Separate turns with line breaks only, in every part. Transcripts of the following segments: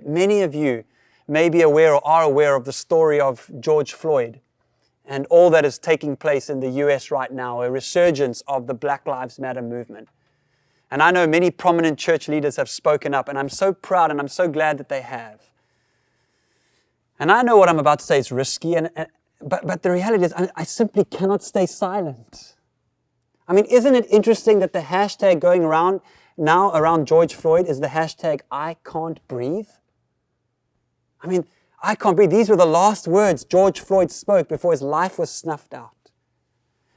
Many of you may be aware or are aware of the story of George Floyd and all that is taking place in the US right now, a resurgence of the Black Lives Matter movement. And I know many prominent church leaders have spoken up, and I'm so proud and I'm so glad that they have. And I know what I'm about to say is risky, but the reality is I simply cannot stay silent. I mean, isn't it interesting that the hashtag going around now around George Floyd is the hashtag I can't breathe? I mean, I can't breathe. These were the last words George Floyd spoke before his life was snuffed out.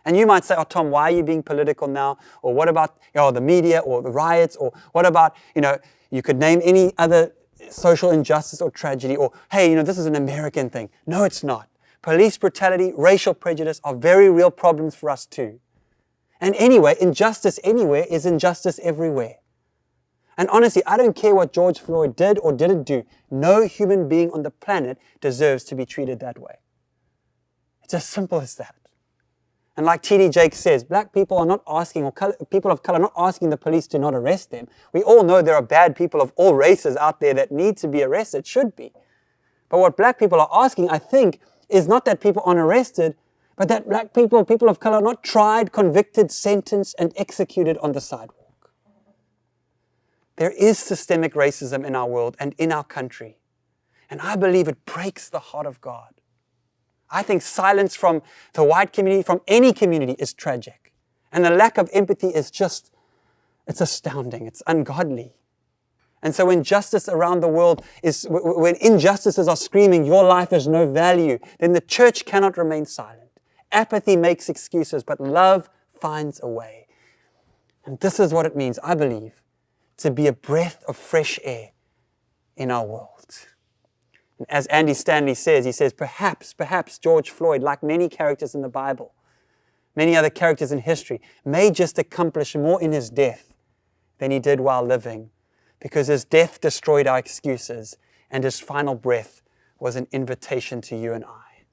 And you might say, oh, Tom, why are you being political now? Or what about the media or the riots? Or what about, you could name any other social injustice or tragedy. Or, hey, this is an American thing. No, it's not. Police brutality, racial prejudice are very real problems for us too. And anyway, injustice anywhere is injustice everywhere. And honestly, I don't care what George Floyd did or didn't do. No human being on the planet deserves to be treated that way. It's as simple as that. And like T.D. Jakes says, black people are not asking, or people of color are not asking the police to not arrest them. We all know there are bad people of all races out there that need to be arrested, should be. But what black people are asking, I think, is not that people aren't arrested, but that black people of color are not tried, convicted, sentenced, and executed on the sidewalk. There is systemic racism in our world and in our country. And I believe it breaks the heart of God. I think silence from the white community, from any community, is tragic. And the lack of empathy is it's astounding. It's ungodly. And so when justice around the world when injustices are screaming, your life has no value, then the church cannot remain silent. Apathy makes excuses, but love finds a way. And this is what it means, I believe, to be a breath of fresh air in our world. As Andy Stanley says, he says, perhaps George Floyd, like many characters in the Bible, many other characters in history, may just accomplish more in his death than he did while living, because his death destroyed our excuses and his final breath was an invitation to you and I.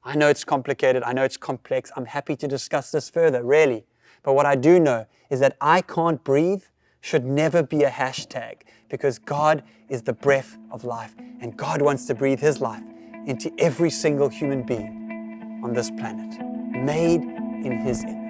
I know it's complicated. I know it's complex. I'm happy to discuss this further, really. But what I do know is that I can't breathe should never be a hashtag, because God is the breath of life, and God wants to breathe His life into every single human being on this planet, made in His image.